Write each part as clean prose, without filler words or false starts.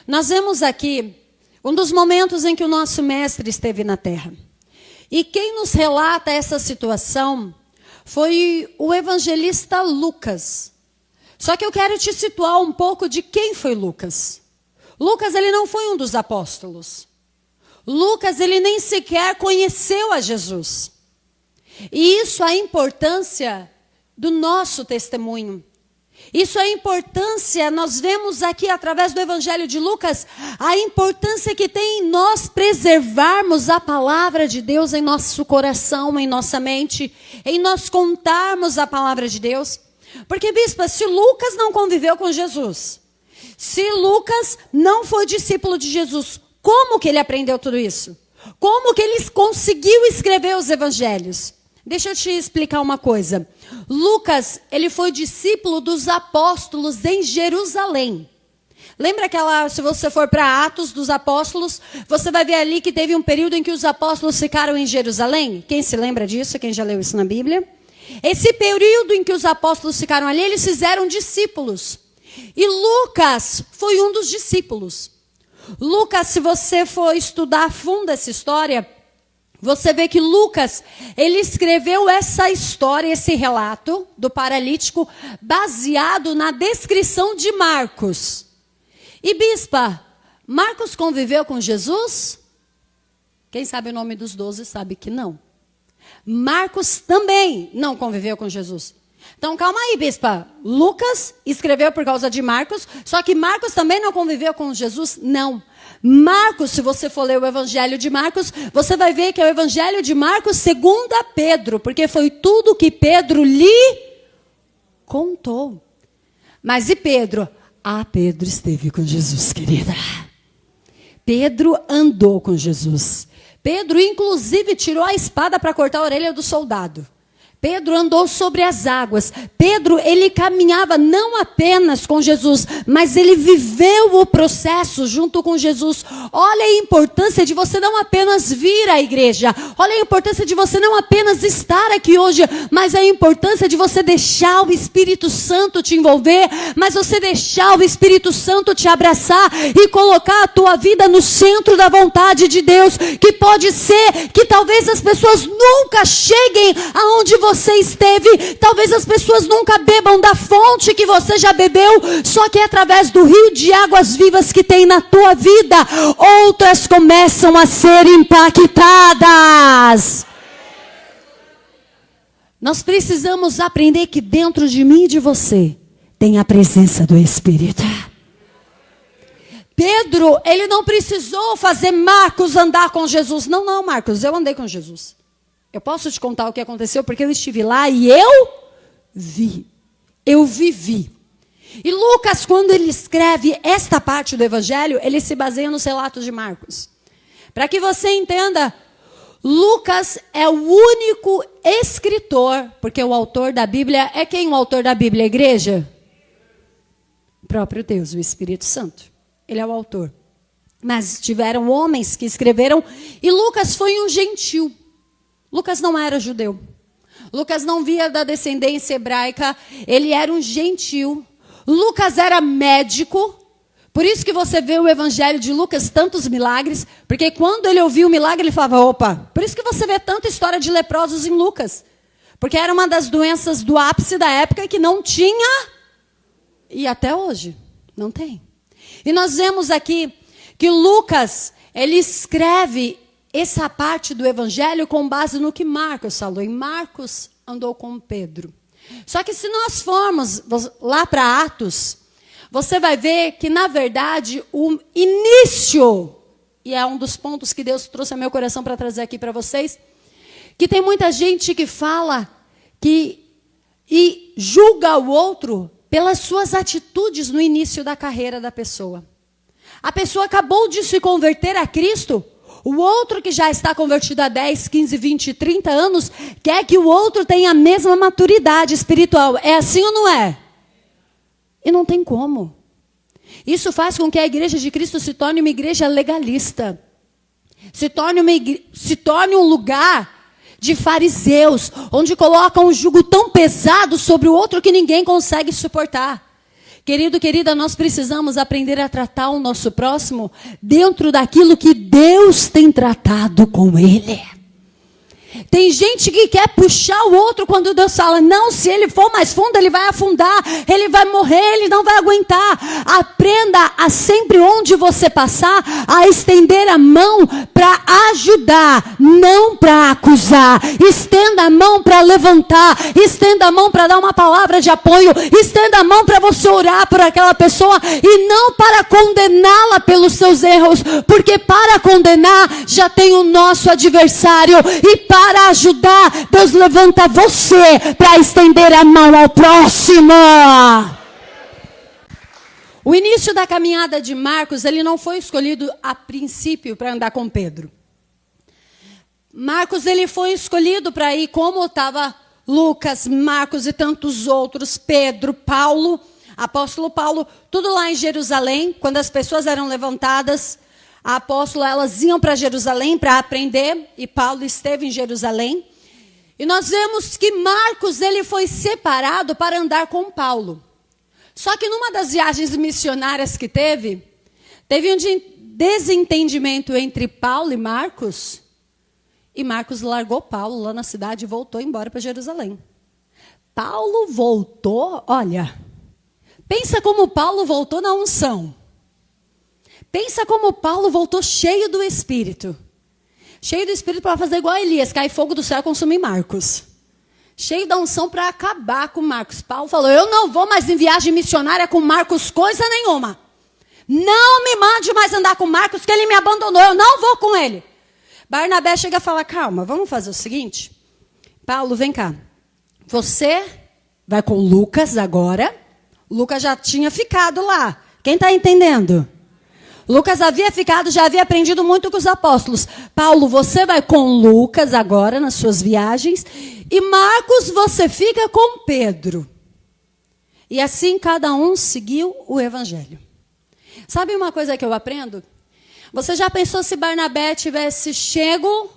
Nós vemos aqui um dos momentos em que o nosso mestre esteve na terra. E quem nos relata essa situação foi o evangelista Lucas. Só que eu quero te situar um pouco de quem foi Lucas. Lucas, ele não foi um dos apóstolos. Lucas, ele nem sequer conheceu a Jesus. E isso é a importância do nosso testemunho. Isso é a importância, nós vemos aqui através do Evangelho de Lucas, a importância que tem em nós preservarmos a palavra de Deus em nosso coração, em nossa mente, em nós contarmos a palavra de Deus. Porque, bispa, se Lucas não conviveu com Jesus, se Lucas não foi discípulo de Jesus, como que ele aprendeu tudo isso? Como que ele conseguiu escrever os evangelhos? Deixa eu te explicar uma coisa. Lucas, ele foi discípulo dos apóstolos em Jerusalém. Lembra se você for para Atos dos Apóstolos, você vai ver ali que teve um período em que os apóstolos ficaram em Jerusalém? Quem se lembra disso? Quem já leu isso na Bíblia? Esse período em que os apóstolos ficaram ali, eles fizeram discípulos. E Lucas foi um dos discípulos. Lucas, se você for estudar a fundo essa história, você vê que Lucas, ele escreveu essa história, esse relato do paralítico, baseado na descrição de Marcos. E, bispa, Marcos conviveu com Jesus? Quem sabe o nome dos 12 sabe que não. Marcos também não conviveu com Jesus. Então, calma aí, bispa. Lucas escreveu por causa de Marcos, só que Marcos também não conviveu com Jesus? Não. Marcos, se você for ler o Evangelho de Marcos, você vai ver que é o Evangelho de Marcos segundo a Pedro, porque foi tudo que Pedro lhe contou. Mas e Pedro? Pedro esteve com Jesus, querida. Pedro andou com Jesus. Pedro, inclusive, tirou a espada para cortar a orelha do soldado. Pedro andou sobre as águas. Pedro, ele caminhava não apenas com Jesus, mas ele viveu o processo junto com Jesus. Olha a importância de você não apenas vir à igreja. Olha a importância de você não apenas estar aqui hoje, mas a importância de você deixar o Espírito Santo te envolver, mas você deixar o Espírito Santo te abraçar e colocar a tua vida no centro da vontade de Deus, que pode ser que talvez as pessoas nunca cheguem aonde você esteve, talvez as pessoas nunca bebam da fonte que você já bebeu, só que através do rio de águas vivas que tem na tua vida, outras começam a ser impactadas. Nós precisamos aprender que dentro de mim e de você tem a presença do Espírito. Pedro, ele não precisou fazer Marcos andar com Jesus. Não, Marcos, eu andei com Jesus. Eu posso te contar o que aconteceu, porque eu estive lá e eu vi. Eu vivi. E Lucas, quando ele escreve esta parte do Evangelho, ele se baseia nos relatos de Marcos. Para que você entenda, Lucas é o único escritor, porque o autor da Bíblia, é quem o autor da Bíblia, a igreja? O próprio Deus, o Espírito Santo. Ele é o autor. Mas tiveram homens que escreveram, e Lucas foi um gentil. Lucas não era judeu. Lucas não via da descendência hebraica. Ele era um gentil. Lucas era médico. Por isso que você vê o Evangelho de Lucas, tantos milagres. Porque quando ele ouvia o milagre, ele falava, opa. Por isso que você vê tanta história de leprosos em Lucas. Porque era uma das doenças do ápice da época que não tinha. E até hoje, não tem. E nós vemos aqui que Lucas, ele escreve essa parte do Evangelho com base no que Marcos falou. E Marcos andou com Pedro. Só que se nós formos lá para Atos, você vai ver que, na verdade, o início, e é um dos pontos que Deus trouxe ao meu coração para trazer aqui para vocês, que tem muita gente que fala e julga o outro pelas suas atitudes no início da carreira da pessoa. A pessoa acabou de se converter a Cristo. O outro que já está convertido há 10, 15, 20, 30 anos, quer que o outro tenha a mesma maturidade espiritual. É assim ou não é? E não tem como. Isso faz com que a igreja de Cristo se torne uma igreja legalista. Se torne um lugar de fariseus, onde colocam um jugo tão pesado sobre o outro que ninguém consegue suportar. Querido, querida, nós precisamos aprender a tratar o nosso próximo dentro daquilo que Deus tem tratado com ele. Tem gente que quer puxar o outro quando Deus fala, não, se ele for mais fundo, ele vai afundar, ele vai morrer, ele não vai aguentar. Aprenda a sempre onde você passar, a estender a mão para ajudar, não para acusar. Estenda a mão para levantar, estenda a mão para dar uma palavra de apoio, estenda a mão para você orar por aquela pessoa e não para condená-la pelos seus erros, porque para condenar já tem o nosso adversário e para ajudar, Deus levanta você para estender a mão ao próximo. O início da caminhada de Marcos, ele não foi escolhido a princípio para andar com Pedro. Marcos, ele foi escolhido para ir como estava Lucas, Marcos e tantos outros, Pedro, Paulo, apóstolo Paulo, tudo lá em Jerusalém, quando as pessoas eram levantadas. A apóstola, elas iam para Jerusalém para aprender, e Paulo esteve em Jerusalém. E nós vemos que Marcos, ele foi separado para andar com Paulo. Só que numa das viagens missionárias que teve um desentendimento entre Paulo e Marcos largou Paulo lá na cidade e voltou embora para Jerusalém. Paulo voltou, olha, pensa como Paulo voltou na unção. Pensa como Paulo voltou cheio do Espírito. Cheio do Espírito para fazer igual a Elias, cair fogo do céu e consumir Marcos. Cheio da unção para acabar com Marcos. Paulo falou, eu não vou mais em viagem missionária com Marcos coisa nenhuma. Não me mande mais andar com Marcos, que ele me abandonou, eu não vou com ele. Barnabé chega a falar, calma, vamos fazer o seguinte. Paulo, vem cá. Você vai com Lucas agora. Lucas já tinha ficado lá. Quem está entendendo? Lucas havia ficado, já havia aprendido muito com os apóstolos. Paulo, você vai com Lucas agora nas suas viagens. E Marcos, você fica com Pedro. E assim cada um seguiu o evangelho. Sabe uma coisa que eu aprendo? Você já pensou se Barnabé tivesse chego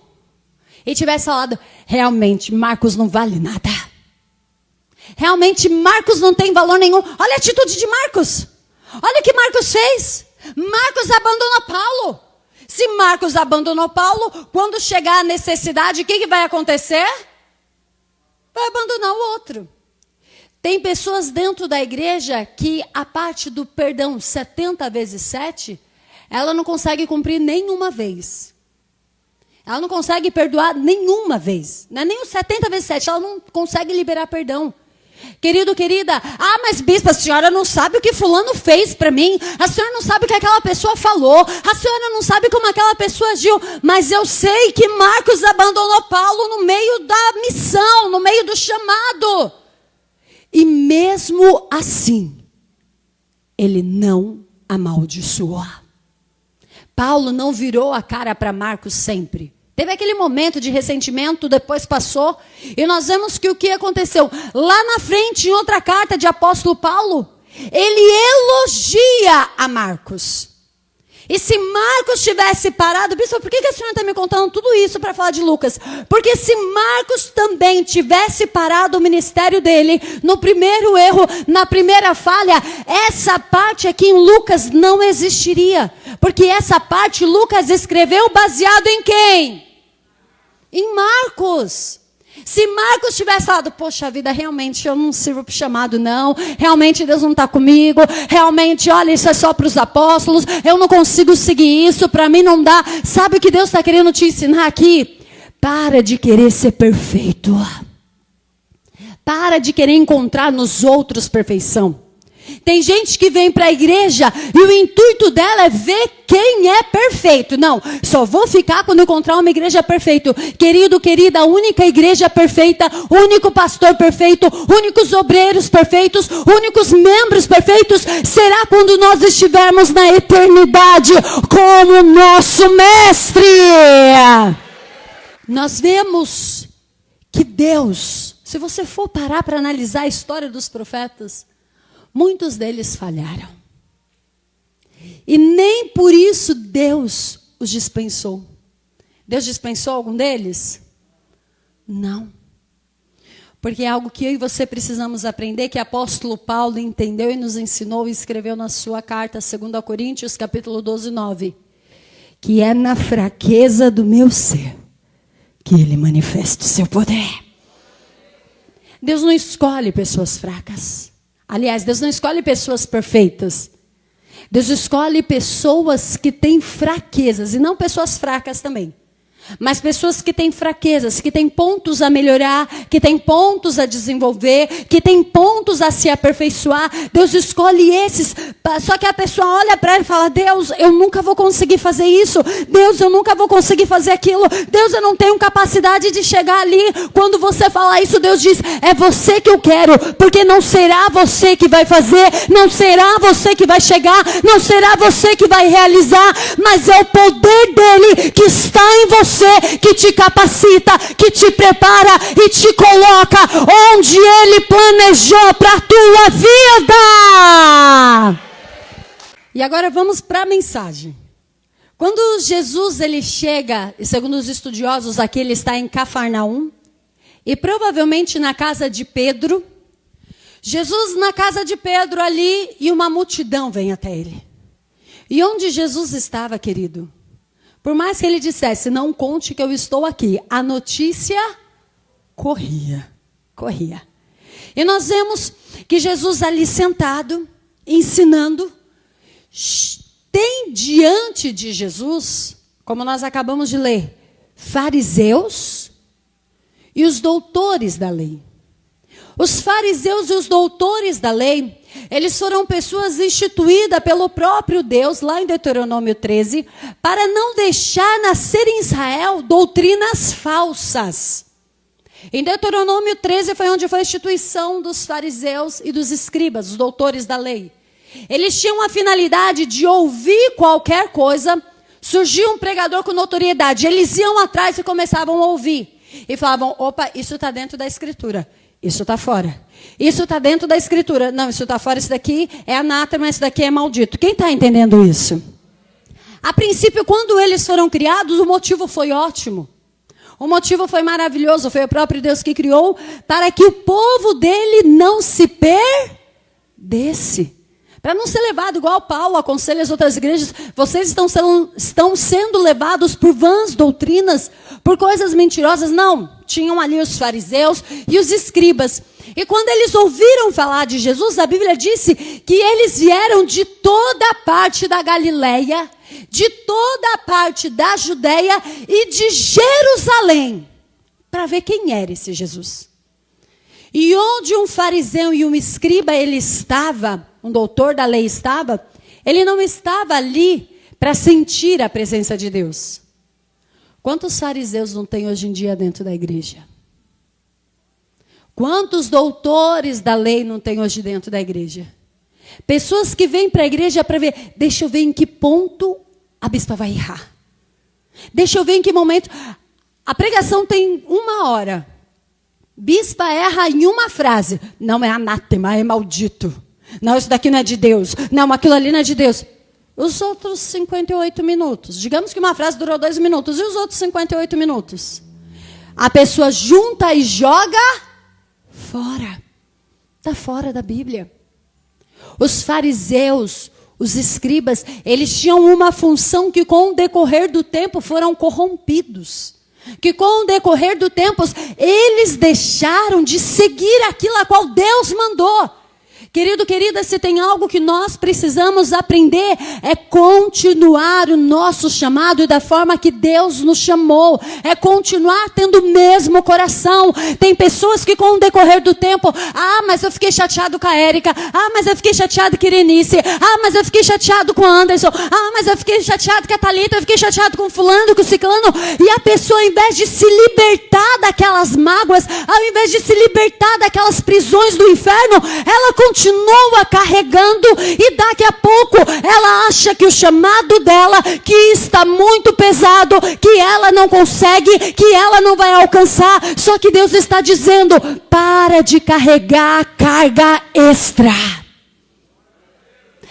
e tivesse falado, realmente Marcos não vale nada. Realmente Marcos não tem valor nenhum. Olha a atitude de Marcos. Olha o que Marcos fez. Marcos abandona Paulo. Se Marcos abandonou Paulo, quando chegar a necessidade, o que vai acontecer? Vai abandonar o outro. Tem pessoas dentro da igreja que a parte do perdão 70 vezes 7, ela não consegue cumprir nenhuma vez. Ela não consegue perdoar nenhuma vez. Não é nem os 70 vezes 7, ela não consegue liberar perdão. Querido, querida, mas bispa, a senhora não sabe o que fulano fez para mim, a senhora não sabe o que aquela pessoa falou, a senhora não sabe como aquela pessoa agiu, mas eu sei que Marcos abandonou Paulo no meio da missão, no meio do chamado. E mesmo assim, ele não amaldiçoou. Paulo não virou a cara para Marcos sempre. Teve aquele momento de ressentimento, depois passou. E nós vemos que o que aconteceu? Lá na frente, em outra carta de apóstolo Paulo, ele elogia a Marcos. E se Marcos tivesse parado, bispo, por que a senhora está me contando tudo isso para falar de Lucas? Porque se Marcos também tivesse parado o ministério dele, no primeiro erro, na primeira falha, essa parte aqui em Lucas não existiria. Porque essa parte Lucas escreveu baseado em quem? Em Marcos. Se Marcos tivesse falado, poxa vida, realmente eu não sirvo para o chamado não, realmente Deus não está comigo, realmente, olha, isso é só para os apóstolos, eu não consigo seguir isso, para mim não dá. Sabe o que Deus está querendo te ensinar aqui? Para de querer ser perfeito. Para de querer encontrar nos outros perfeição. Tem gente que vem para a igreja e o intuito dela é ver quem é perfeito. Não, só vou ficar quando encontrar uma igreja perfeita. Querido, querida, a única igreja perfeita, único pastor perfeito, únicos obreiros perfeitos, únicos membros perfeitos, será quando nós estivermos na eternidade como nosso mestre. Nós vemos que Deus, se você for parar para analisar a história dos profetas, muitos deles falharam. E nem por isso Deus os dispensou. Deus dispensou algum deles? Não. Porque é algo que eu e você precisamos aprender, que o apóstolo Paulo entendeu e nos ensinou e escreveu na sua carta, 2 Coríntios, capítulo 12, 9. Que é na fraqueza do meu ser que ele manifesta o seu poder. Deus não escolhe pessoas fracas. Aliás, Deus não escolhe pessoas perfeitas. Deus escolhe pessoas que têm fraquezas, e não pessoas fracas também. Mas pessoas que têm fraquezas, que têm pontos a melhorar, que têm pontos a desenvolver, que têm pontos a se aperfeiçoar. Deus escolhe esses. Só que a pessoa olha para ele e fala: Deus, eu nunca vou conseguir fazer isso. Deus, eu nunca vou conseguir fazer aquilo. Deus, eu não tenho capacidade de chegar ali. Quando você fala isso, Deus diz: é você que eu quero. Porque não será você que vai fazer, não será você que vai chegar, não será você que vai realizar, mas é o poder dele que está em você, que te capacita, que te prepara e te coloca onde ele planejou para a tua vida. E agora vamos para a mensagem. Quando Jesus ele chega, e segundo os estudiosos aqui ele está em Cafarnaum, e provavelmente na casa de Pedro. Jesus na casa de Pedro ali, e uma multidão vem até ele. E onde Jesus estava, querido? Por mais que ele dissesse: não conte que eu estou aqui, a notícia corria. E nós vemos que Jesus ali sentado, ensinando, tem diante de Jesus, como nós acabamos de ler, fariseus e os doutores da lei. Os fariseus e os doutores da lei, eles foram pessoas instituídas pelo próprio Deus, lá em Deuteronômio 13, para não deixar nascer em Israel doutrinas falsas. Em Deuteronômio 13 foi onde foi a instituição dos fariseus e dos escribas, os doutores da lei. Eles tinham a finalidade de ouvir qualquer coisa, surgia um pregador com notoriedade, eles iam atrás e começavam a ouvir. E falavam: opa, isso está dentro da escritura. Isso está fora. Isso está dentro da escritura. Não, isso está fora. Isso daqui é anátema, isso daqui é maldito. Quem está entendendo isso? A princípio, quando eles foram criados, o motivo foi ótimo. O motivo foi maravilhoso. Foi o próprio Deus que criou para que o povo dele não se perdesse. Para não ser levado, igual Paulo aconselha as outras igrejas, vocês estão sendo levados por vãs doutrinas, por coisas mentirosas. Não, tinham ali os fariseus e os escribas. E quando eles ouviram falar de Jesus, a Bíblia disse que eles vieram de toda a parte da Galileia, de toda a parte da Judeia e de Jerusalém, para ver quem era esse Jesus. E onde um fariseu e um escriba ele estava, um doutor da lei estava, ele não estava ali para sentir a presença de Deus. Quantos fariseus não tem hoje em dia dentro da igreja? Quantos doutores da lei não tem hoje dentro da igreja? Pessoas que vêm para a igreja para ver, deixa eu ver em que ponto a bispa vai errar. Deixa eu ver em que momento. A pregação tem 1 hora. Bispa erra em uma frase. Não é anátema, é maldito. Não, isso daqui não é de Deus. Não, aquilo ali não é de Deus. Os outros 58 minutos. Digamos que uma frase durou 2 minutos. E os outros 58 minutos? A pessoa junta e joga fora. Está fora da Bíblia. Os fariseus, os escribas, eles tinham uma função que com o decorrer do tempo foram corrompidos. Que com o decorrer do tempo eles deixaram de seguir aquilo a qual Deus mandou. Querido, querida, se tem algo que nós precisamos aprender, é continuar o nosso chamado e da forma que Deus nos chamou. É continuar tendo o mesmo coração. Tem pessoas que com o decorrer do tempo, mas eu fiquei chateado com a Érica. Mas eu fiquei chateado com a Irenice. Mas eu fiquei chateado com a Anderson. Mas eu fiquei chateado com a Thalita. Eu fiquei chateado com o fulano, com o ciclano. E a pessoa, ao invés de se libertar daquelas mágoas, ao invés de se libertar daquelas prisões do inferno, ela continua carregando e daqui a pouco ela acha que o chamado dela, que está muito pesado, que ela não consegue, que ela não vai alcançar. Só que Deus está dizendo: para de carregar carga extra.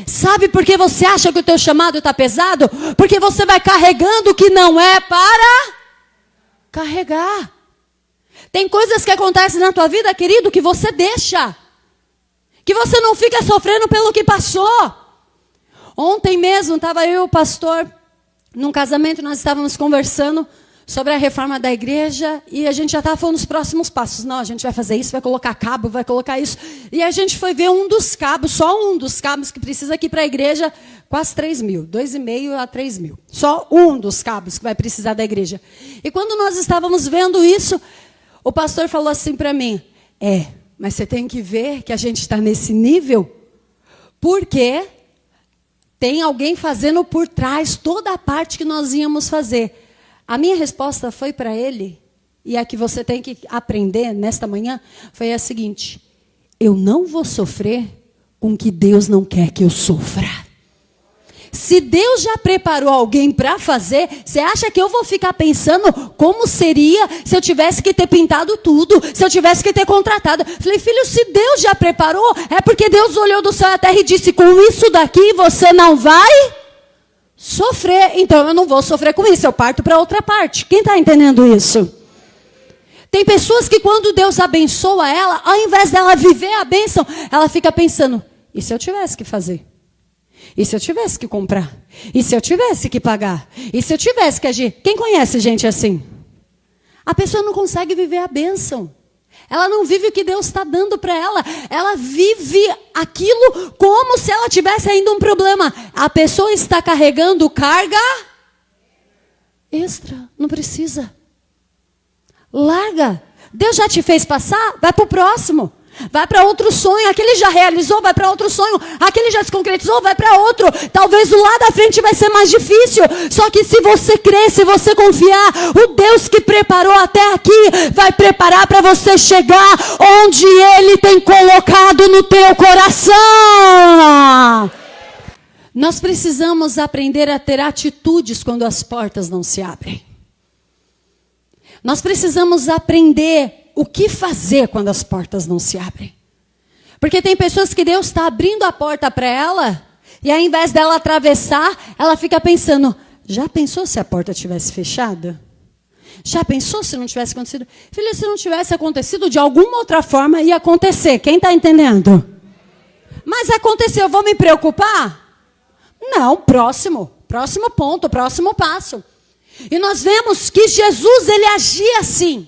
Sabe por que você acha que o teu chamado está pesado? Porque você vai carregando o que não é para carregar. Tem coisas que acontecem na tua vida, querido, que você deixa. Que você não fica sofrendo pelo que passou. Ontem mesmo, estava eu e o pastor num casamento, nós estávamos conversando sobre a reforma da igreja, e a gente já estava falando os próximos passos. Não, a gente vai fazer isso, vai colocar cabo, vai colocar isso. E a gente foi ver um dos cabos, só um dos cabos que precisa aqui para a igreja, quase 3 mil, 2,5 a 3 mil. Só um dos cabos que vai precisar da igreja. E quando nós estávamos vendo isso, o pastor falou assim para mim, mas você tem que ver que a gente está nesse nível, porque tem alguém fazendo por trás toda a parte que nós íamos fazer. A minha resposta foi para ele, e a que você tem que aprender nesta manhã, foi a seguinte: eu não vou sofrer com o que Deus não quer que eu sofra. Se Deus já preparou alguém para fazer, você acha que eu vou ficar pensando como seria se eu tivesse que ter pintado tudo, se eu tivesse que ter contratado? Falei, filho, se Deus já preparou, é porque Deus olhou do céu à terra e disse, com isso daqui você não vai sofrer. Então eu não vou sofrer com isso, eu parto para outra parte. Quem está entendendo isso? Tem pessoas que quando Deus abençoa ela, ao invés dela viver a bênção, ela fica pensando, e se eu tivesse que fazer? E se eu tivesse que comprar? E se eu tivesse que pagar? E se eu tivesse que agir? Quem conhece gente assim? A pessoa não consegue viver a bênção. Ela não vive o que Deus está dando para ela. Ela vive aquilo como se ela tivesse ainda um problema. A pessoa está carregando carga extra. Não precisa. Larga. Deus já te fez passar? Vai para o próximo. Vai para outro sonho. Aquele já realizou, vai para outro sonho. Aquele já se concretizou, vai para outro. Talvez o lá da frente vai ser mais difícil. Só que se você crer, se você confiar, o Deus que preparou até aqui vai preparar para você chegar onde Ele tem colocado no teu coração. Nós precisamos aprender a ter atitudes quando as portas não se abrem. Nós precisamos aprender o que fazer quando as portas não se abrem. Porque tem pessoas que Deus está abrindo a porta para ela, e ao invés dela atravessar, ela fica pensando, já pensou se a porta tivesse fechada? Já pensou se não tivesse acontecido? Filha, se não tivesse acontecido, de alguma outra forma ia acontecer. Quem está entendendo? Mas aconteceu, eu vou me preocupar? Não, próximo ponto, próximo passo. E nós vemos que Jesus, ele agia assim.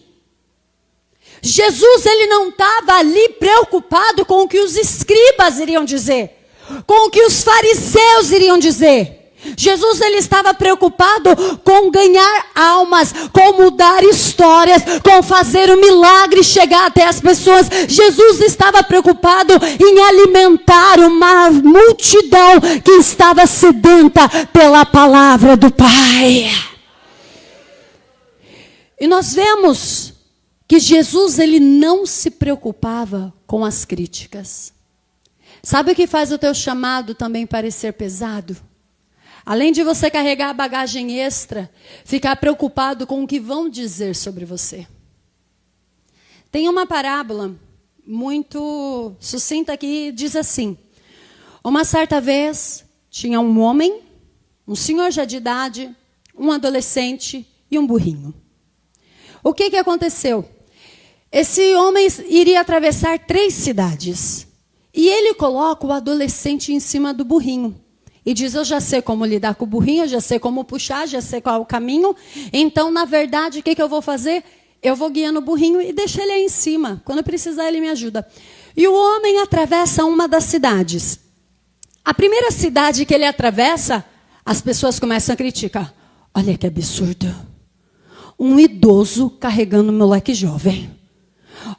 Jesus, ele não estava ali preocupado com o que os escribas iriam dizer, com o que os fariseus iriam dizer. Jesus, ele estava preocupado com ganhar almas, com mudar histórias, com fazer o milagre chegar até as pessoas. Jesus estava preocupado em alimentar uma multidão que estava sedenta pela palavra do Pai. E nós vemos que Jesus, ele não se preocupava com as críticas. Sabe o que faz o teu chamado também parecer pesado? Além de você carregar a bagagem extra, ficar preocupado com o que vão dizer sobre você. Tem uma parábola muito sucinta que diz assim: uma certa vez tinha um homem, um senhor já de idade, um adolescente e um burrinho. O que aconteceu? Esse homem iria atravessar 3 cidades. E ele coloca o adolescente em cima do burrinho. E diz, eu já sei como lidar com o burrinho, eu já sei como puxar, já sei qual é o caminho. Então, na verdade, o que eu vou fazer? Eu vou guiando o burrinho e deixo ele aí em cima. Quando precisar, ele me ajuda. E o homem atravessa uma das cidades. A primeira cidade que ele atravessa, as pessoas começam a criticar. Olha que absurdo. Um idoso carregando um moleque jovem.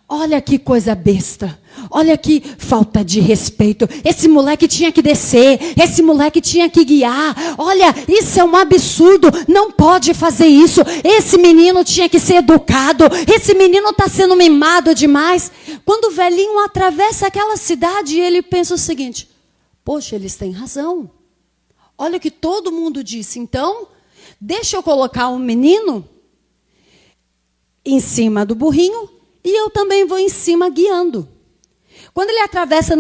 Olha que coisa besta. Olha que falta de respeito. Esse moleque tinha que descer. Esse moleque tinha que guiar. Olha, isso é um absurdo. Não pode fazer isso. Esse menino tinha que ser educado. Esse menino está sendo mimado demais. Quando o velhinho atravessa aquela cidade, ele pensa o seguinte: poxa, eles têm razão. Olha o que todo mundo disse. Então, deixa eu colocar um menino em cima do burrinho e eu também vou em cima guiando. Quando ele atravessa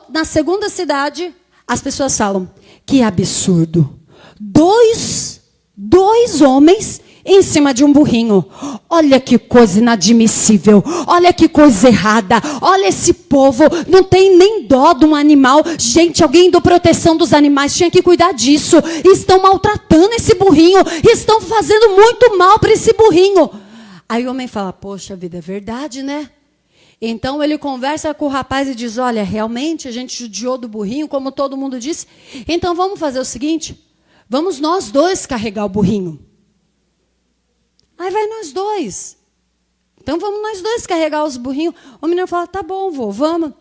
na segunda cidade, as pessoas falam, que absurdo. Dois homens em cima de um burrinho. Olha que coisa inadmissível. Olha que coisa errada. Olha esse povo, não tem nem dó de um animal. Gente, alguém da proteção dos animais tinha que cuidar disso. Estão maltratando esse burrinho. Estão fazendo muito mal para esse burrinho. Aí o homem fala, poxa vida, é verdade, né? Então ele conversa com o rapaz e diz, olha, realmente a gente judiou do burrinho, como todo mundo disse. Então vamos fazer o seguinte, vamos nós dois carregar o burrinho. Aí vai nós dois. Então vamos nós dois carregar os burrinhos. O menino fala, tá bom, vô, vamos.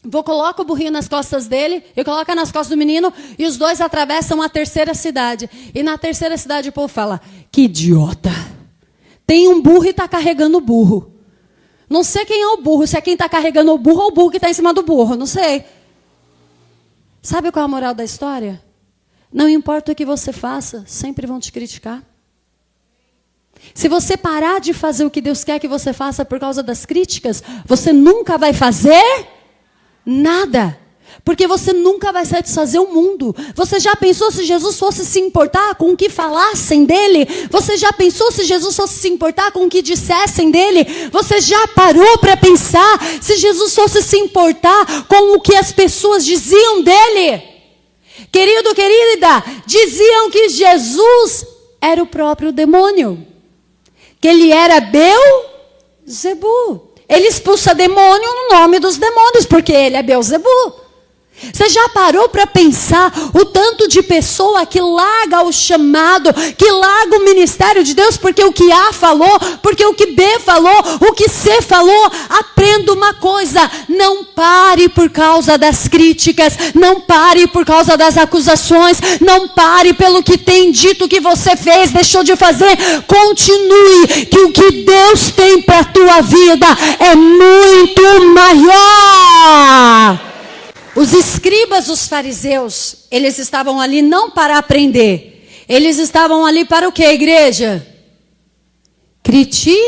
Vou colocar o burrinho nas costas dele, e coloca nas costas do menino, e os dois atravessam a terceira cidade. E na terceira cidade o povo fala, que idiota. Tem um burro e está carregando o burro. Não sei quem é o burro, se é quem está carregando o burro ou o burro que está em cima do burro, não sei. Sabe qual é a moral da história? Não importa o que você faça, sempre vão te criticar. Se você parar de fazer o que Deus quer que você faça por causa das críticas, você nunca vai fazer nada. Porque você nunca vai satisfazer o mundo. Você já pensou se Jesus fosse se importar com o que falassem dele? Você já pensou se Jesus fosse se importar com o que dissessem dele? Você já parou para pensar se Jesus fosse se importar com o que as pessoas diziam dele? Querido, querida, diziam que Jesus era o próprio demônio. Que ele era Beelzebu. Ele expulsa demônio no nome dos demônios, porque ele é Beelzebu. Você já parou para pensar o tanto de pessoa que larga o chamado, que larga o ministério de Deus, porque o que A falou, porque o que B falou, o que C falou? Aprenda uma coisa, não pare por causa das críticas, não pare por causa das acusações, não pare pelo que tem dito que você fez, deixou de fazer. Continue, que o que Deus tem para a tua vida é muito maior. Os escribas, os fariseus, eles estavam ali não para aprender. Eles estavam ali para o que, igreja? Criticar.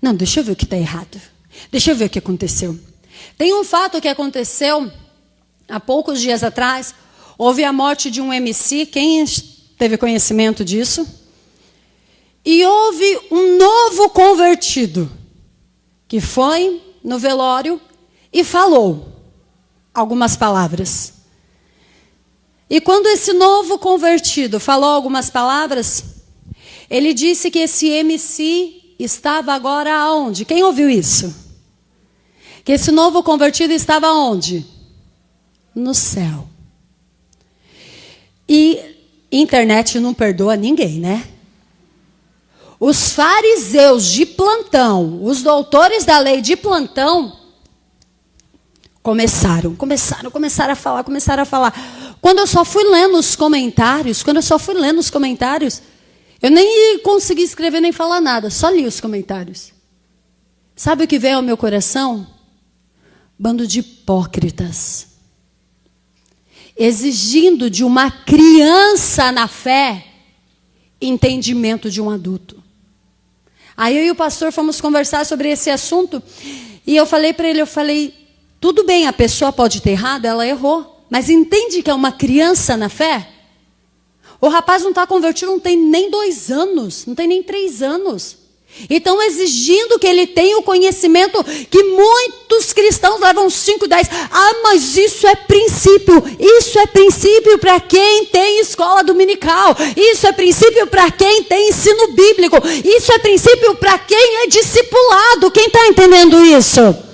Não, deixa eu ver o que está errado. Deixa eu ver o que aconteceu. Tem um fato que aconteceu há poucos dias atrás. Houve a morte de um MC. Quem teve conhecimento disso? E houve um novo convertido, que foi no velório e falou algumas palavras. E quando esse novo convertido falou algumas palavras, ele disse que esse MC estava agora aonde? Quem ouviu isso? Que esse novo convertido estava aonde? No céu. E internet não perdoa ninguém, né? Os fariseus de plantão, os doutores da lei de plantão, começaram a falar. Quando eu só fui lendo os comentários, eu nem consegui escrever nem falar nada, só li os comentários. Sabe o que veio ao meu coração? Bando de hipócritas. Exigindo de uma criança na fé, entendimento de um adulto. Aí eu e o pastor fomos conversar sobre esse assunto, e eu falei para ele, tudo bem, a pessoa pode ter errado, ela errou. Mas entende que é uma criança na fé? O rapaz não está convertido, não tem nem 2 anos, não tem nem 3 anos. E estão exigindo que ele tenha o conhecimento que muitos cristãos levam 5, 10. Ah, mas isso é princípio. Isso é princípio para quem tem escola dominical. Isso é princípio para quem tem ensino bíblico. Isso é princípio para quem é discipulado. Quem está entendendo isso?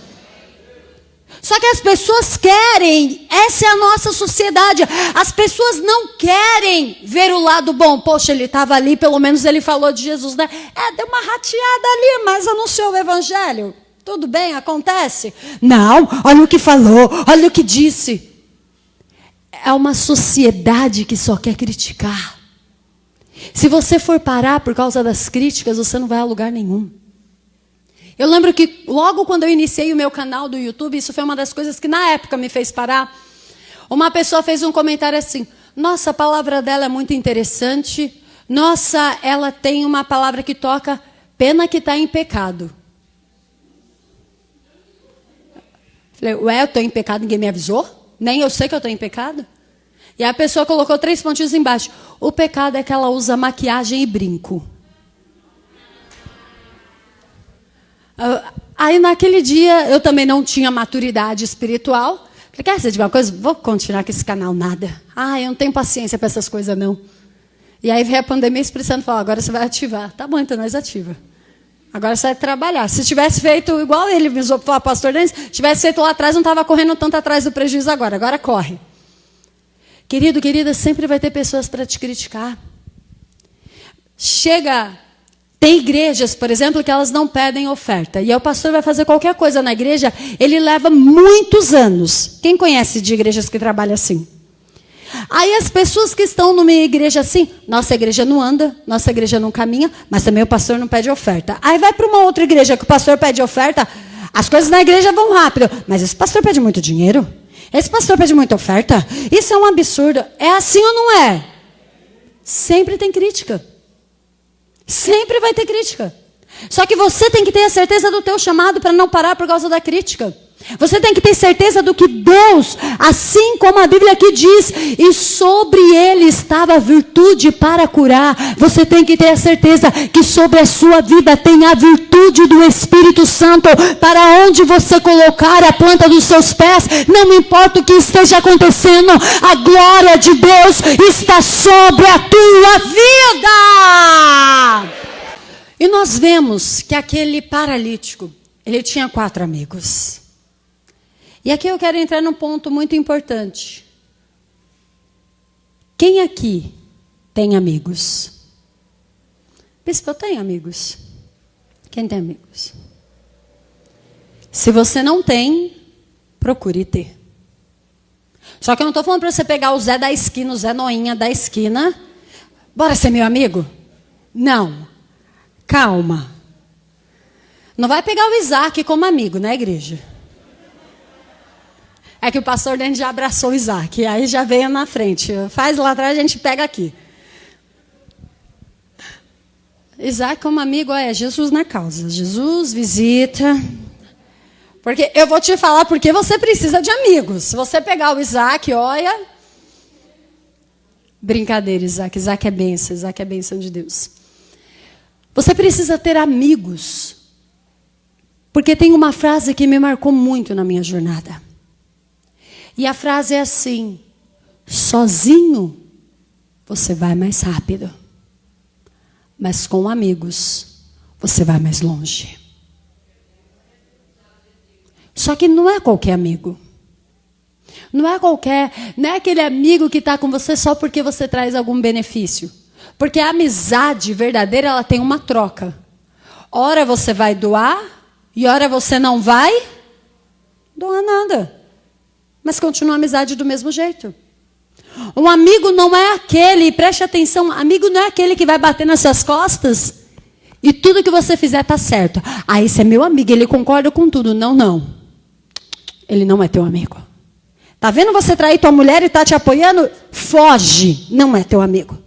Só que as pessoas querem, essa é a nossa sociedade, as pessoas não querem ver o lado bom. Poxa, ele estava ali, pelo menos ele falou de Jesus, né? Deu uma rateada ali, mas anunciou o evangelho. Tudo bem, acontece? Não, olha o que falou, olha o que disse. É uma sociedade que só quer criticar. Se você for parar por causa das críticas, você não vai a lugar nenhum. Eu lembro que logo quando eu iniciei o meu canal do YouTube, isso foi uma das coisas que na época me fez parar. Uma pessoa fez um comentário assim, nossa, a palavra dela é muito interessante, nossa, ela tem uma palavra que toca, pena que está em pecado. Falei, ué, eu estou em pecado, ninguém me avisou? Nem eu sei que eu estou em pecado? E a pessoa colocou 3 pontinhos embaixo. O pecado é que ela usa maquiagem e brinco. Aí naquele dia eu também não tinha maturidade espiritual. Falei, quer saber de uma coisa? Vou continuar com esse canal nada. Eu não tenho paciência para essas coisas não. E aí veio a pandemia expressando, falou, agora você vai ativar. Tá bom, então nós ativa. Agora você vai trabalhar. Se tivesse feito igual ele me usou para falar, pastor Denis, tivesse feito lá atrás, não estava correndo tanto atrás do prejuízo agora. Agora corre. Querido, querida, sempre vai ter pessoas para te criticar. Tem igrejas, por exemplo, que elas não pedem oferta. E aí o pastor vai fazer qualquer coisa na igreja, ele leva muitos anos. Quem conhece de igrejas que trabalham assim? Aí as pessoas que estão numa igreja assim, nossa igreja não anda, nossa igreja não caminha, mas também o pastor não pede oferta. Aí vai para uma outra igreja que o pastor pede oferta, as coisas na igreja vão rápido. Mas esse pastor pede muito dinheiro? Esse pastor pede muita oferta? Isso é um absurdo. É assim ou não é? Sempre tem crítica. Sempre vai ter crítica. Só que você tem que ter a certeza do teu chamado para não parar por causa da crítica. Você tem que ter certeza do que Deus, assim como a Bíblia aqui diz, e sobre ele estava a virtude para curar. Você tem que ter a certeza que sobre a sua vida tem a virtude do Espírito Santo. Para onde você colocar a planta dos seus pés, não importa o que esteja acontecendo, a glória de Deus está sobre a tua vida. E nós vemos que aquele paralítico, ele tinha 4 amigos. E aqui eu quero entrar num ponto muito importante. Quem aqui tem amigos? Bispo, eu tenho amigos. Quem tem amigos? Se você não tem, procure ter. Só que eu não estou falando para você pegar o Zé da esquina, o Zé Noinha da esquina. Bora ser meu amigo? Não. Calma. Não vai pegar o Isaac como amigo, né, igreja? É que o pastor Denis já abraçou o Isaac, aí já veio na frente. Faz lá atrás, a gente pega aqui. Isaac como amigo, é Jesus na causa. Jesus visita. Porque eu vou te falar porque você precisa de amigos. Se você pegar o Isaac, olha. Brincadeira, Isaac. Isaac é bênção. Isaac é bênção de Deus. Você precisa ter amigos. Porque tem uma frase que me marcou muito na minha jornada. E a frase é assim: sozinho você vai mais rápido, mas com amigos você vai mais longe. Só que não é qualquer amigo. Não é aquele amigo que está com você só porque você traz algum benefício. Porque a amizade verdadeira, ela tem uma troca. Ora você vai doar e ora você não vai doar nada. Mas continua a amizade do mesmo jeito. Um amigo não é aquele, preste atenção, amigo não é aquele que vai bater nas suas costas e tudo que você fizer está certo. Esse é meu amigo, ele concorda com tudo. Não. Ele não é teu amigo. Tá vendo você trair tua mulher e tá te apoiando? Foge, não é teu amigo.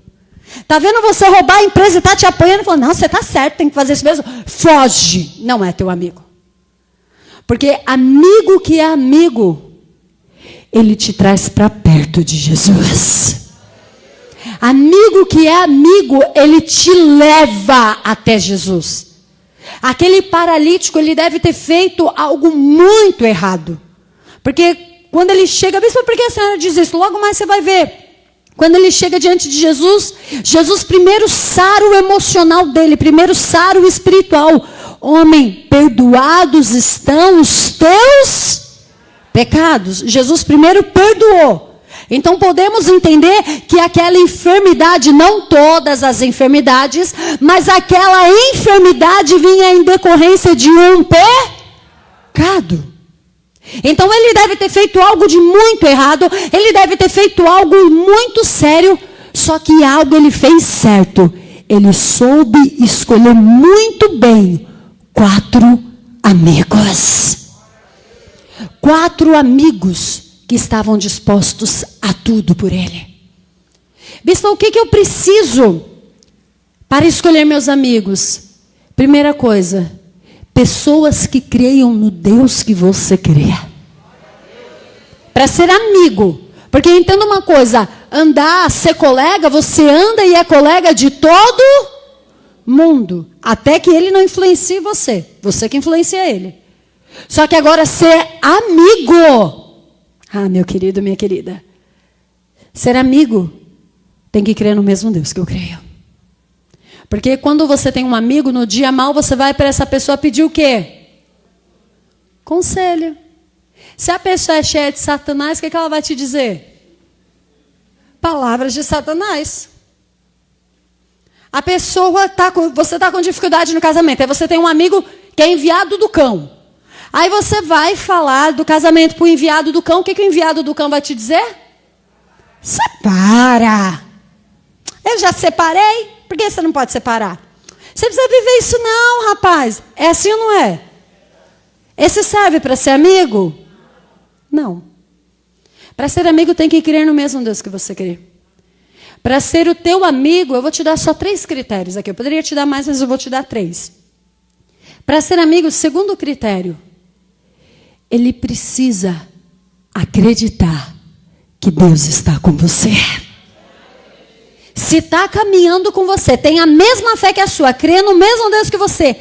Tá vendo você roubar a empresa e tá te apoiando? Falando, não, você tá certo, tem que fazer isso mesmo. Foge, não é teu amigo. Porque amigo que é amigo, ele te traz para perto de Jesus. Amigo que é amigo, ele te leva até Jesus. Aquele paralítico, ele deve ter feito algo muito errado. Porque quando ele chega, bispo, por que a senhora diz isso? Logo mais você vai ver. Quando ele chega diante de Jesus, Jesus primeiro sara o emocional dele, primeiro sara o espiritual. Homem, perdoados estão os teus pecados. Jesus primeiro perdoou. Então podemos entender que aquela enfermidade, não todas as enfermidades, mas aquela enfermidade vinha em decorrência de um pecado. Então ele deve ter feito algo de muito errado, ele deve ter feito algo muito sério, só que algo ele fez certo. Ele soube escolher muito bem 4 amigos. 4 amigos que estavam dispostos a tudo por ele. Bispo, o que eu preciso para escolher meus amigos? Primeira coisa, pessoas que creiam no Deus que você crê. Para ser amigo. Porque entenda uma coisa, andar, ser colega, você anda e é colega de todo mundo. Até que ele não influencie você. Você que influencia ele. Só que agora ser amigo. Ah, meu querido, minha querida. Ser amigo tem que crer no mesmo Deus que eu creio. Porque quando você tem um amigo, no dia mal, você vai para essa pessoa pedir o quê? Conselho. Se a pessoa é cheia de Satanás, o que ela vai te dizer? Palavras de Satanás. A pessoa você está com dificuldade no casamento. Aí você tem um amigo que é enviado do cão. Aí você vai falar do casamento para o enviado do cão. O que o enviado do cão vai te dizer? Separa. Eu já separei. Por que você não pode separar? Você precisa viver isso não, rapaz. É assim ou não é? Esse serve para ser amigo? Não. Para ser amigo tem que crer no mesmo Deus que você crê. Para ser o teu amigo, eu vou te dar só 3 critérios aqui. Eu poderia te dar mais, mas eu vou te dar 3. Para ser amigo, o segundo critério, ele precisa acreditar que Deus está com você. Se está caminhando com você, tem a mesma fé que a sua, crê no mesmo Deus que você,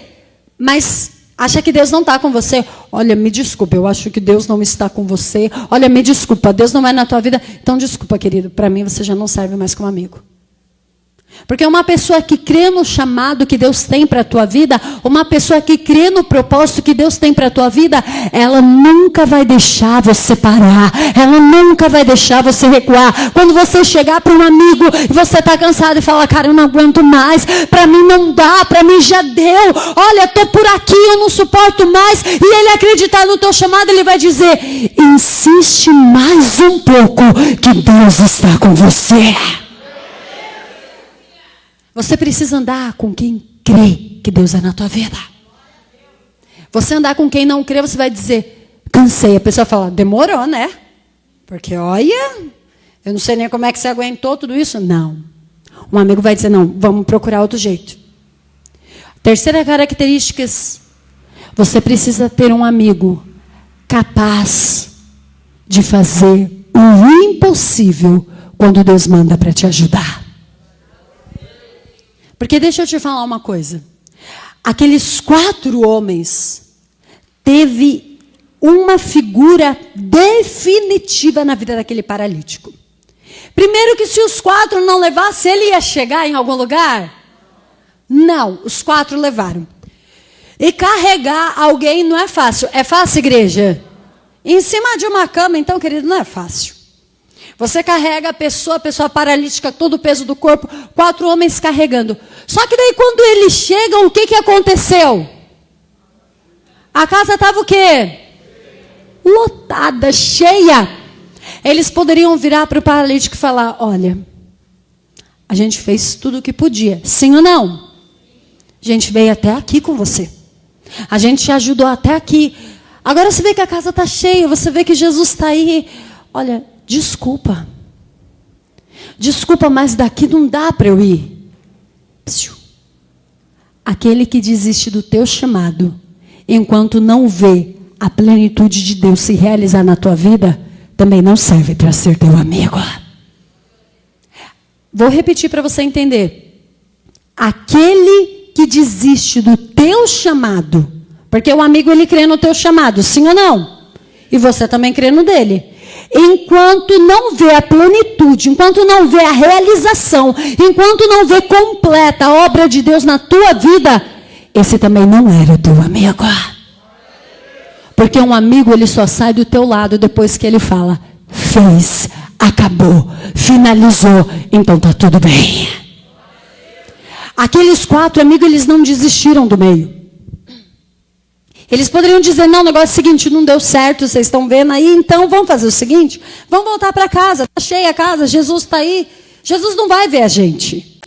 mas acha que Deus não está com você. Olha, me desculpa, eu acho que Deus não está com você. Olha, me desculpa, Deus não vai na tua vida. Então, desculpa, querido, para mim você já não serve mais como amigo. Porque uma pessoa que crê no chamado que Deus tem para a tua vida, uma pessoa que crê no propósito que Deus tem para a tua vida, ela nunca vai deixar você parar, ela nunca vai deixar você recuar. Quando você chegar para um amigo e você está cansado e falar, cara, eu não aguento mais, para mim não dá, para mim já deu, olha, estou por aqui, eu não suporto mais, e ele acreditar no teu chamado, ele vai dizer, insiste mais um pouco, que Deus está com você. Você precisa andar com quem crê que Deus é na tua vida. Você andar com quem não crê, você vai dizer, cansei. A pessoa fala, demorou, né? Porque olha, eu não sei nem como é que você aguentou tudo isso. Não. Um amigo vai dizer, não, vamos procurar outro jeito. Terceira característica, você precisa ter um amigo capaz de fazer o impossível quando Deus manda para te ajudar. Porque deixa eu te falar uma coisa. Aqueles 4 homens teve uma figura definitiva na vida daquele paralítico. Primeiro que se os 4 não levassem, ele ia chegar em algum lugar? Não, os 4 levaram. E carregar alguém não é fácil. É fácil, igreja? Em cima de uma cama, então, querido, não é fácil. Você carrega a pessoa paralítica, todo o peso do corpo, 4 homens carregando. Só que daí quando eles chegam, o que aconteceu? A casa estava o quê? Lotada, cheia. Eles poderiam virar para o paralítico e falar, olha, a gente fez tudo o que podia. Sim ou não? A gente veio até aqui com você. A gente te ajudou até aqui. Agora você vê que a casa está cheia, você vê que Jesus está aí. Olha, desculpa. Desculpa, mas daqui não dá para eu ir. Aquele que desiste do teu chamado, enquanto não vê a plenitude de Deus se realizar na tua vida, também não serve para ser teu amigo. Vou repetir para você entender. Aquele que desiste do teu chamado, porque o amigo ele crê no teu chamado, sim ou não? E você também crê no dele. Enquanto não vê a plenitude, enquanto não vê a realização, enquanto não vê completa a obra de Deus na tua vida, esse também não era o teu amigo. Porque um amigo, ele só sai do teu lado depois que ele fala, fez, acabou, finalizou, então tá tudo bem. Aqueles 4 amigos, eles não desistiram do meio. Eles poderiam dizer, não, o negócio é o seguinte, não deu certo, vocês estão vendo aí, então vamos fazer o seguinte, vamos voltar para casa, está cheia a casa, Jesus está aí, Jesus não vai ver a gente.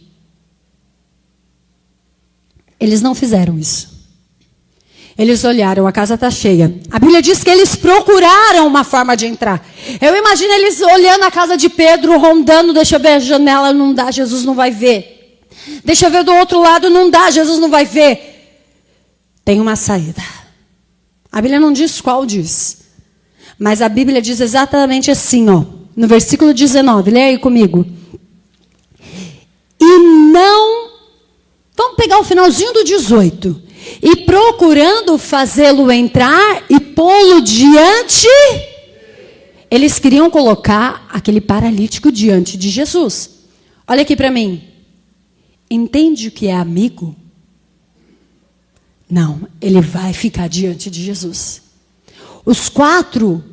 Eles não fizeram isso. Eles olharam, a casa está cheia. A Bíblia diz que eles procuraram uma forma de entrar. Eu imagino eles olhando a casa de Pedro, rondando, deixa eu ver a janela, não dá, Jesus não vai ver. Deixa eu ver do outro lado, não dá, Jesus não vai ver. Tem uma saída. A Bíblia não diz qual diz. Mas a Bíblia diz exatamente assim, ó. no versículo 19, leia aí comigo. E não, vamos pegar o finalzinho do 18. E procurando fazê-lo entrar e pô-lo diante, eles queriam colocar aquele paralítico diante de Jesus. Olha aqui para mim. Entende o que é amigo? Não, ele vai ficar diante de Jesus. Os 4,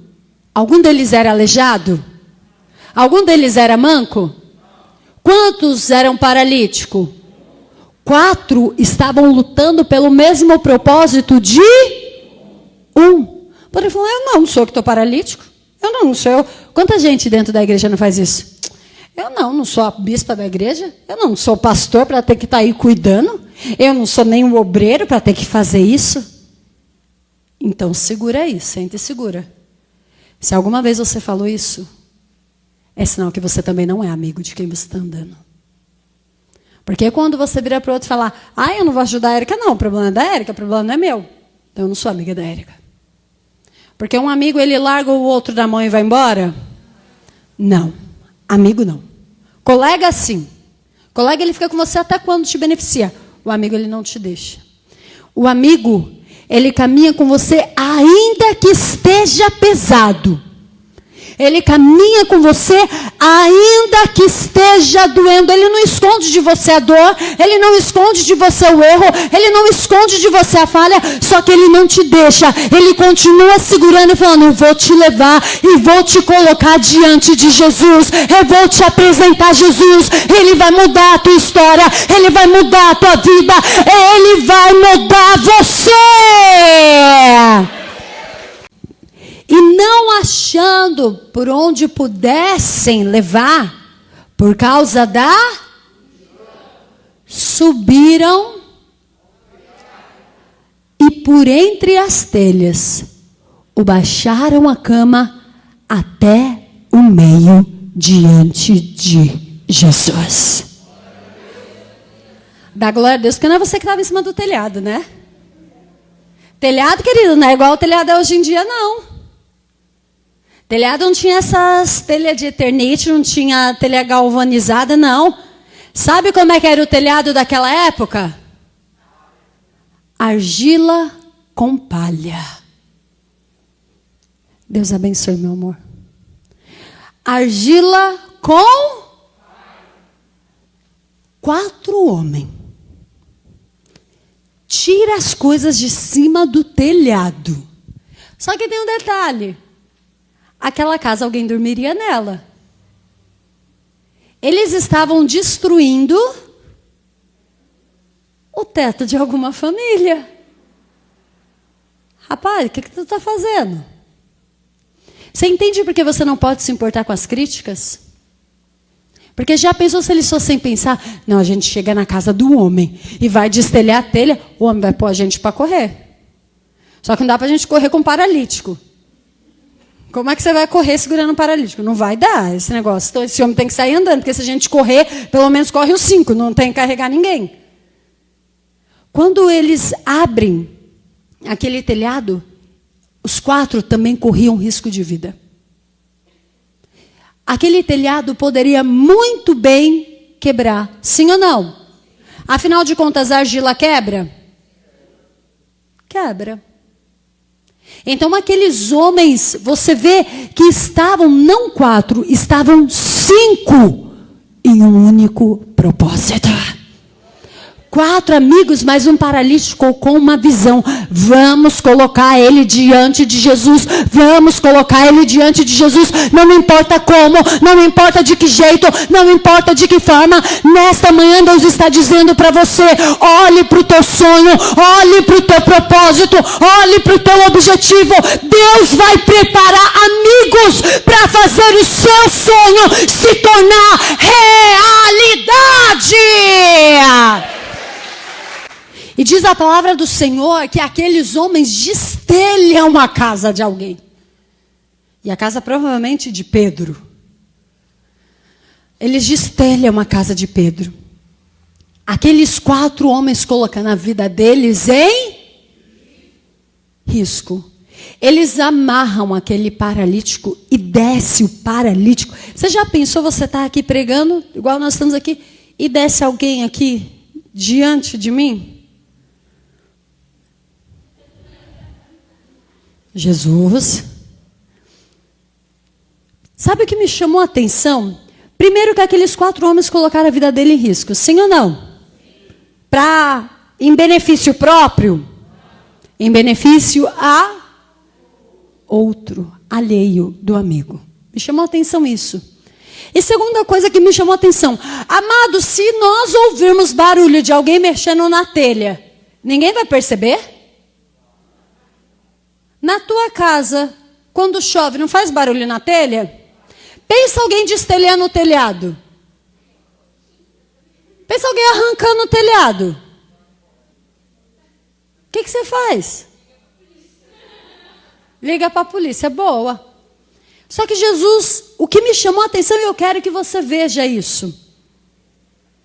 algum deles era aleijado? Algum deles era manco? Quantos eram paralíticos? 4 estavam lutando pelo mesmo propósito de 1. Ele falou, eu não sou que estou paralítico. Eu não sou eu. Quanta gente dentro da igreja não faz isso? Eu não sou a bispa da igreja. Eu não sou pastor para ter que estar aí cuidando. Eu não sou nem um obreiro para ter que fazer isso. Então segura aí, sente e segura. Se alguma vez você falou isso, é sinal que você também não é amigo de quem você está andando. Porque quando você vira para o outro e falar, eu não vou ajudar a Érica, não, o problema é da Érica, o problema não é meu. Então eu não sou amiga da Érica. Porque um amigo, ele larga o outro da mão e vai embora? Não, amigo não. Colega sim. Colega, ele fica com você até quando te beneficia. O amigo, ele não te deixa. O amigo, ele caminha com você ainda que esteja pesado. Ele caminha com você ainda que esteja doendo. Ele não esconde de você a dor. Ele não esconde de você o erro. Ele não esconde de você a falha. Só que ele não te deixa. Ele continua segurando e falando, eu vou te levar e vou te colocar diante de Jesus. Eu vou te apresentar Jesus. Ele vai mudar a tua história. Ele vai mudar a tua vida. Ele vai mudar você. E não achando por onde pudessem levar, por causa da... Subiram e por entre as telhas, o baixaram a cama até o meio diante de Jesus. Dá glória a Deus, porque não é você que estava em cima do telhado, né? Telhado, querido, não é igual o telhado é hoje em dia, não. Telhado não tinha essas telhas de Eternite, não tinha telha galvanizada, não. Sabe como é que era o telhado daquela época? Argila com palha. Deus abençoe, meu amor. Argila com 4 homens. Tira as coisas de cima do telhado. Só que tem um detalhe. Aquela casa, alguém dormiria nela. Eles estavam destruindo o teto de alguma família. Rapaz, o que tu está fazendo? Você entende por que você não pode se importar com as críticas? Porque já pensou se eles fossem pensar, não, a gente chega na casa do homem e vai destelhar a telha, o homem vai pôr a gente para correr. Só que não dá para a gente correr com paralítico. Como é que você vai correr segurando um paralítico? Não vai dar esse negócio. Então, esse homem tem que sair andando, porque se a gente correr, pelo menos corre os 5, não tem que carregar ninguém. Quando eles abrem aquele telhado, os 4 também corriam risco de vida. Aquele telhado poderia muito bem quebrar. Sim ou não? Afinal de contas, a argila quebra? Quebra. Então aqueles homens, você vê que estavam, não 4, estavam 5 em um único propósito. 4 amigos, mais um paralítico com uma visão. Vamos colocar ele diante de Jesus. Vamos colocar ele diante de Jesus. Não importa como, não importa de que jeito, não importa de que forma. Nesta manhã Deus está dizendo para você, olhe para o teu sonho, olhe para o teu propósito, olhe para o teu objetivo. Deus vai preparar amigos para fazer o seu sonho se tornar realidade. E diz a palavra do Senhor que aqueles homens destelham a casa de alguém. E a casa provavelmente de Pedro. Eles destelham a casa de Pedro. Aqueles 4 homens colocando a vida deles em risco. Eles amarram aquele paralítico e desce o paralítico. Você já pensou, você está aqui pregando, igual nós estamos aqui, e desce alguém aqui diante de mim? Jesus. Sabe o que me chamou a atenção? Primeiro que aqueles 4 homens colocaram a vida dele em risco. Sim ou não? Em benefício próprio? Em benefício a outro, alheio do amigo. Me chamou a atenção isso. E segunda coisa que me chamou a atenção. Amado, se nós ouvirmos barulho de alguém mexendo na telha, ninguém vai perceber? Na tua casa, quando chove, não faz barulho na telha? Pensa alguém destelhando o telhado. Pensa alguém arrancando o telhado. O que você faz? Liga para a polícia. Boa. Só que Jesus, o que me chamou a atenção, e eu quero que você veja isso,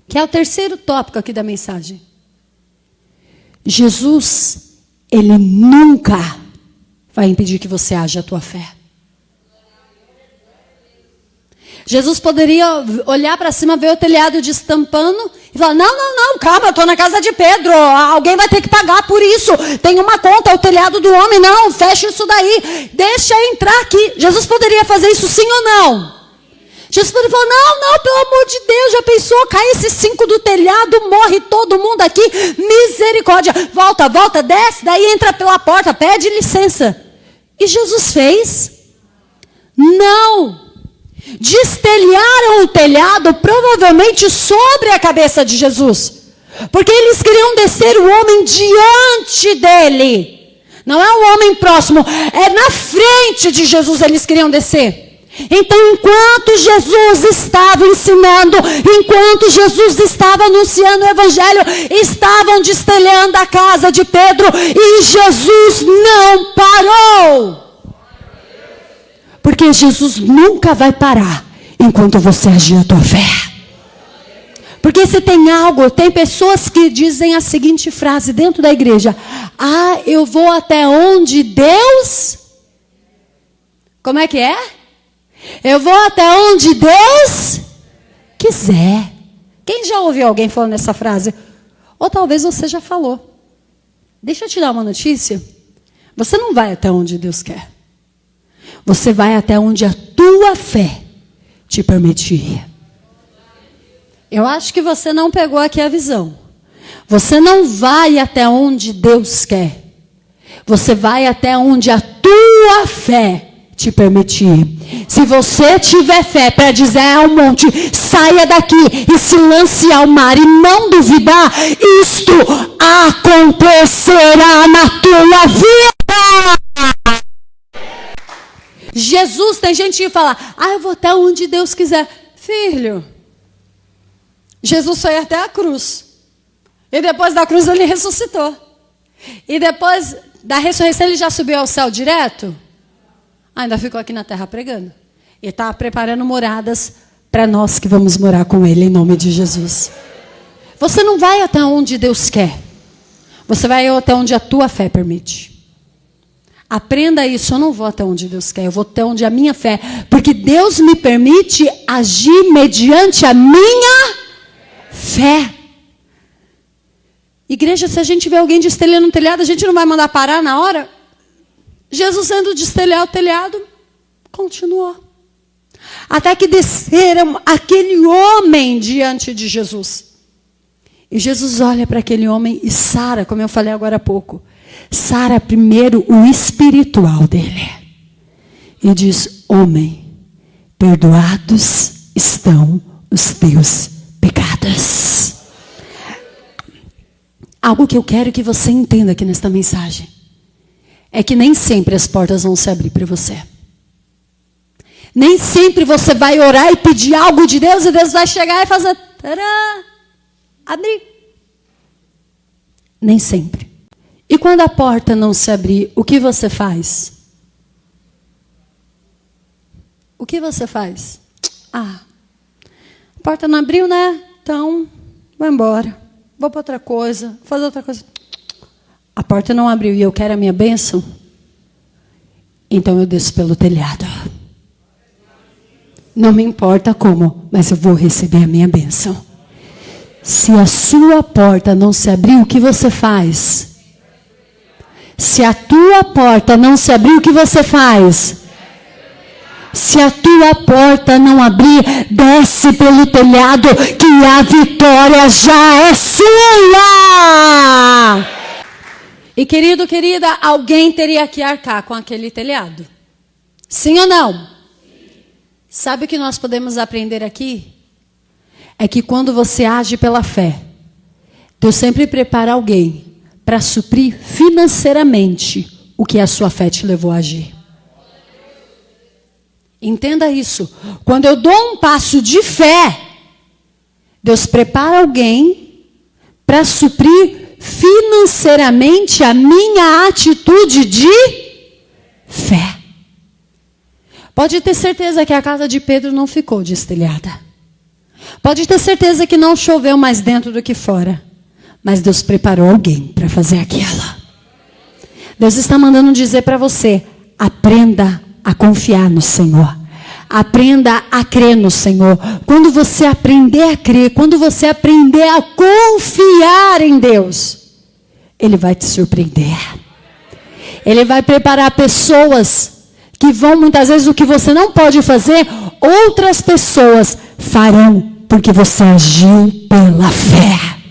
que é o terceiro tópico aqui da mensagem. Jesus, ele nunca vai impedir que você age a tua fé. Jesus poderia olhar para cima, ver o telhado destampando e falar, não, calma, eu estou na casa de Pedro, alguém vai ter que pagar por isso, tem uma conta, é o telhado do homem, não, fecha isso daí, deixa eu entrar aqui. Jesus poderia fazer isso sim ou não? Jesus poderia falar, não, pelo amor de Deus, já pensou, cai esses 5 do telhado, morre todo mundo aqui, misericórdia, volta, desce, daí entra pela porta, pede licença. E Jesus fez? Não. Destelharam o telhado provavelmente sobre a cabeça de Jesus, porque eles queriam descer o homem diante dele, não é o homem próximo, é na frente de Jesus eles queriam descer. Então, enquanto Jesus estava ensinando, enquanto Jesus estava anunciando o evangelho, estavam destelhando a casa de Pedro e Jesus não parou. Porque Jesus nunca vai parar enquanto você agir a tua fé. Porque se tem algo, tem pessoas que dizem a seguinte frase dentro da igreja: eu vou até onde Deus... Como é que é? Eu vou até onde Deus quiser. Quem já ouviu alguém falando essa frase? Ou talvez você já falou. Deixa eu te dar uma notícia. Você não vai até onde Deus quer. Você vai até onde a tua fé te permitir. Eu acho que você não pegou aqui a visão. Você não vai até onde Deus quer. Você vai até onde a tua fé te permitir. Se você tiver fé para dizer ao monte, saia daqui e se lance ao mar, e não duvidar, isto acontecerá na tua vida. Jesus, tem gente que fala, eu vou até onde Deus quiser. Filho, Jesus foi até a cruz. E depois da cruz ele ressuscitou. E depois da ressurreição ele já subiu ao céu direto? Ainda ficou aqui na terra pregando. E está preparando moradas para nós que vamos morar com ele em nome de Jesus. Você não vai até onde Deus quer. Você vai até onde a tua fé permite. Aprenda isso, eu não vou até onde Deus quer, eu vou até onde a minha fé. Porque Deus me permite agir mediante a minha fé. Igreja, se a gente vê alguém destelhando um telhado, a gente não vai mandar parar na hora? Jesus sendo destelhar o telhado, continuou. Até que desceram aquele homem diante de Jesus. E Jesus olha para aquele homem e sara, como eu falei agora há pouco, sara primeiro o espiritual dele. E diz, homem, perdoados estão os teus pecados. Algo que eu quero que você entenda aqui nesta mensagem é que nem sempre as portas vão se abrir para você. Nem sempre você vai orar e pedir algo de Deus e Deus vai chegar e fazer, tará, abrir. Nem sempre. E quando a porta não se abrir, o que você faz? O que você faz? A porta não abriu, né? Então, vou embora. Vou para outra coisa, vou fazer outra coisa. A porta não abriu e eu quero a minha bênção. então eu desço pelo telhado. Não me importa como, mas eu vou receber a minha bênção. Se a sua porta não se abrir, o que você faz? Se a tua porta não se abrir, o que você faz? Se a tua porta não abrir, desce pelo telhado, que a vitória já é sua. E querido, querida, alguém teria que arcar com aquele telhado. Sim ou não? Sabe o que nós podemos aprender aqui? É que quando você age pela fé, Deus sempre prepara alguém para suprir financeiramente o que a sua fé te levou a agir. Entenda isso. Quando eu dou um passo de fé, Deus prepara alguém para suprir financeiramente a minha atitude de fé. Pode ter certeza que a casa de Pedro não ficou destelhada. Pode ter certeza que não choveu mais dentro do que fora. Mas Deus preparou alguém para fazer aquela. Deus está mandando dizer para você: aprenda a confiar no Senhor. Aprenda a crer no Senhor. Quando você aprender a crer, quando você aprender a confiar em Deus, Ele vai te surpreender. Ele vai preparar pessoas que vão, muitas vezes, o que você não pode fazer, outras pessoas farão, porque você agiu pela fé.